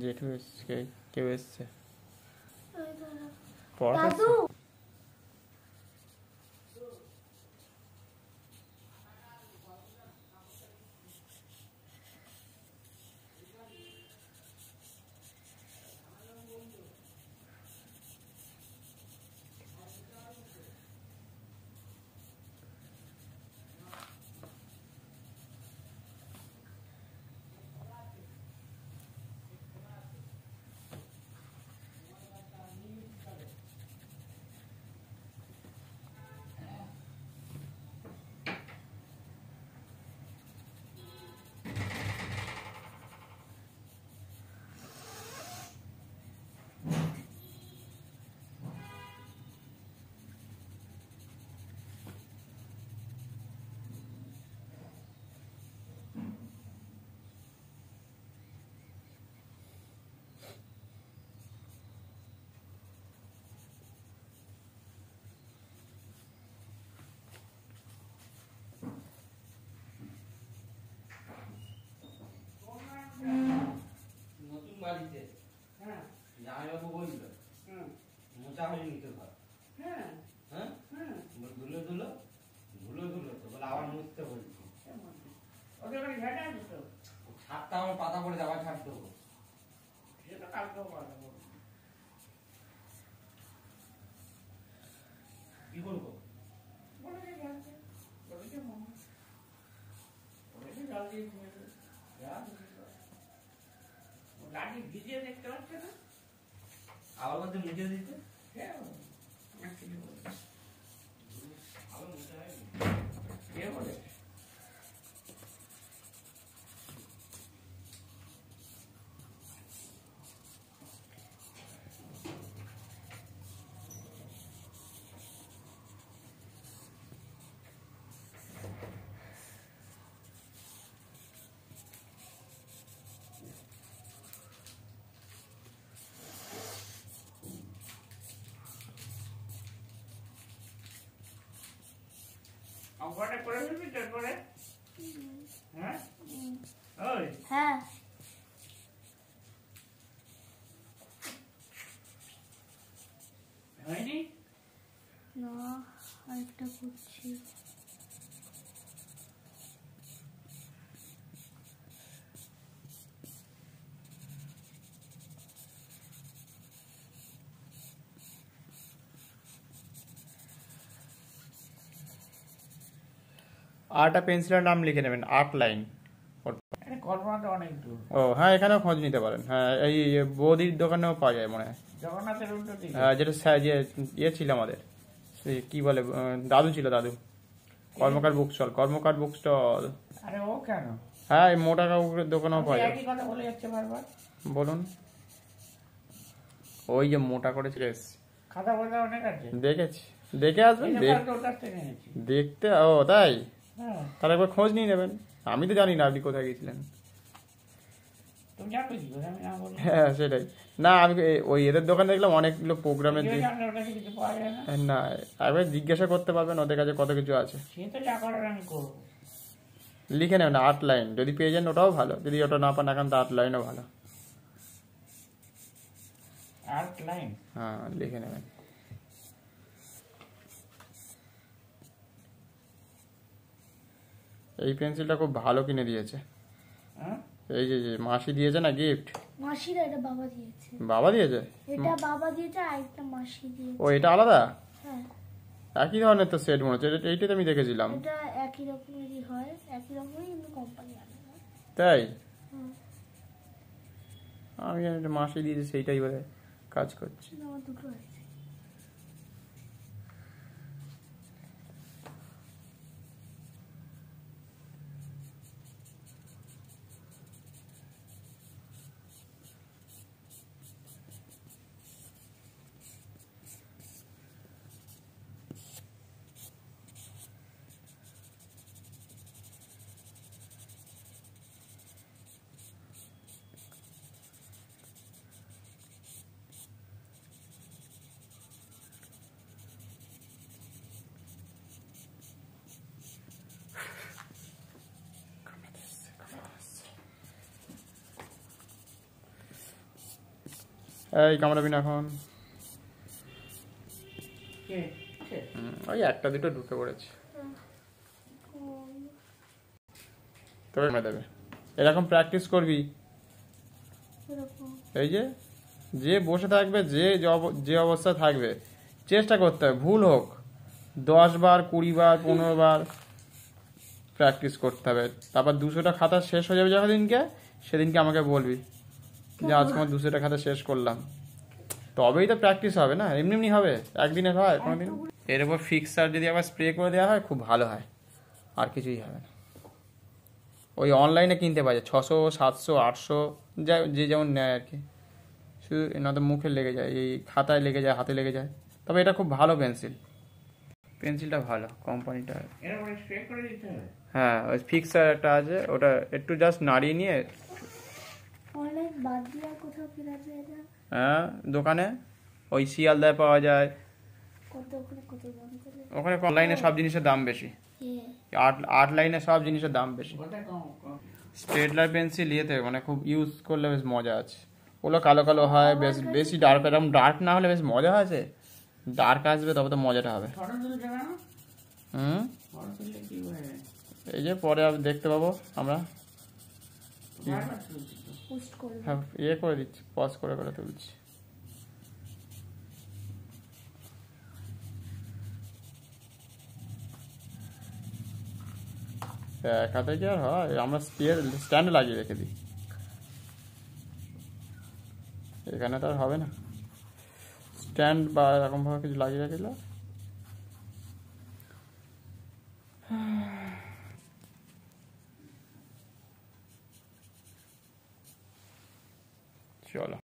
জেঠু এসছে, কেউ এসছে দাদু নতুন বাড়িতে হ্যাঁ জামাইবাবু বলল মোচা হয়নি তো ঘর হ্যাঁ হ্যাঁ ধুলো ধুলো ধুলো ধুলো তো বলে আবার মুছতে বলছি ওদের বাড়ি ঝাঁটা আছে তো ছাদটা আমার পাতা পড়ে আবার ছাড় দেবো সেটা কালকেও পাতা পড়বে কি করবো বলে জানতে বলে মামা বলে জল দিয়ে ধুয়ে যা গাড়ি ভিজিয়ে দেখতে পাচ্ছে না আবার বলতে মুছে দিতে হ্যাঁ ভালো মুছে হয়নি কে বলে অঙ্কটা করে ফেলবি তারপরে হ্যাঁ ওই হ্যাঁ হয়নি না আরেকটা করছি আর্টটা পেন্সিলের নাম লিখে নেবেন, 8 লাইন। কল্পনাটা অনেক দূর ও হ্যাঁ, এখানেও খোঁজ নিতে পারেন। হ্যাঁ, এই বৌদির দোকানেও পাওয়া যায় মনে হয়। জগন্নাথের উল্টো দিকে হ্যাঁ, যেটা যে ইয়ে ছিল আমাদের, সে কি বলে, দাদু ছিল, দাদু। কর্মকার বুক স্টল, কর্মকার বুক স্টল। আরে ও কেন? হ্যাঁ, এই মোটা কাকুরের দোকানেও পাওয়া যায়। একই কথা বলে যাচ্ছে বারবার। বলুন। ওই যে মোটা করে ছিল, খাতা বলতে অনেক আছে, দেখেছি, দেখে আসবেন। দেখতে ও তাই, হ্যাঁ তাহলে একবার খোঁজ নিয়ে নেবেন। আমি তো জানি না আপনি কোথায় গেছিলেন। তুমি জানো কি করে আমি না বলি? হ্যাঁ সেটাই। না আমি ওই এদের দোকানে দেখলাম অনেকগুলো প্রোগ্রামের কিছু পাওয়া যায় না। না, একবার জিজ্ঞাসা করতে পারবেন, ওদের কাছে কত কিছু আছে। সে তো যা করার আমি করবো। লিখে নেবেন 8 লাইন, যদি পেয়ে যান ওটাও ভালো, যদি ওটা না পান এখন তো 8 লাইনও ভালো। 8 লাইন? হ্যাঁ, লিখে নেবেন। এই পেন্সিলটা খুব ভালো কিনে দিয়েছে। এই যে মাসি দিয়েছে না গিফট। মাসিরা, এটা বাবা দিয়েছে। বাবা দিয়েছে? এটা বাবা দিয়েছে আর একটা মাসি দিয়েছে। ও, এটা আলাদা? হ্যাঁ, একই ধরনের তো সেট মনে হচ্ছে, এইটাতে আমি দেখেছিলাম। এটা একই রকমেরই হয়, একই রকমই কিন্তু কোম্পানি আলাদা। তাই? আমি একটা মাসি দিয়েছে, সেইটাই বলে কাজ করছে। আমার দুটো আছে। এই কামড়াবি না এখন। ওই একটা দুটো ঢুকে পড়েছে, তবে দেবে। এরকম প্র্যাকটিস করবি। এরকম এই যে বসে থাকবে, যে অবস্থা থাকবে, চেষ্টা করতে হবে, ভুল হোক 10 বার 20 বার 15 বার প্র্যাকটিস করতে হবে। তারপর 200টা খাতা শেষ হয়ে যাবে সেদিনকে আমাকে বলবি যে আজকে আমার 200টা খাতা শেষ করলাম। তবেই তো প্র্যাকটিস হবে না, এমনি এমনি হবে, একদিনে হয় কোনোদিন। এর উপর ফিক্সার যদি আবার স্প্রে করে দেওয়া হয় খুব ভালো হয়, আর কিছুই হবে না। ওই অনলাইনে কিনতে পাওয়া যায় 600 700 800 যে যেমন নেয় আর কি। শুধু নয়তো মুখে লেগে যায়, এই খাতায় লেগে যায়, হাতে লেগে যায়। তবে এটা খুব ভালো পেন্সিলটা ভালো কোম্পানিটা। হ্যাঁ, ওই ফিক্সার একটা আছে, ওটা একটু জাস্ট নাড়িয়ে নিয়ে। অনলাইন বাদ দিয়ে আর কোথাও কেনা যায় না? হ্যাঁ, দোকানে ওই শিয়ালদায় পাওয়া যায়। কত দাম করে? ওখানে অনলাইনে সব জিনিসের দাম বেশি, আর্ট লাইনে সব জিনিসের দাম বেশি। স্টেডলার পেন্সিল ইয়েতে মানে খুব ইউজ করলে বেশ মজা আছে। ওগুলো কালো কালো হয়, বেশি ডার্ক, এরকম ডার্ক না হলে বেশ মজা আছে। ডার্ক আসবে তবে তো মজাটা হবে। এই যে পরে দেখতে পাবো আমরা। হ্যাঁ, ইয়ে করে দিচ্ছি, পজ করে করে তুলছি। এক হাতে কি আর হয়, আমরা স্ট্যান্ড লাগিয়ে রেখে দিই, এখানে তো আর হবে না। স্ট্যান্ড বা এরকম ভাবে কিছু লাগিয়ে রেখে দিলে চলো।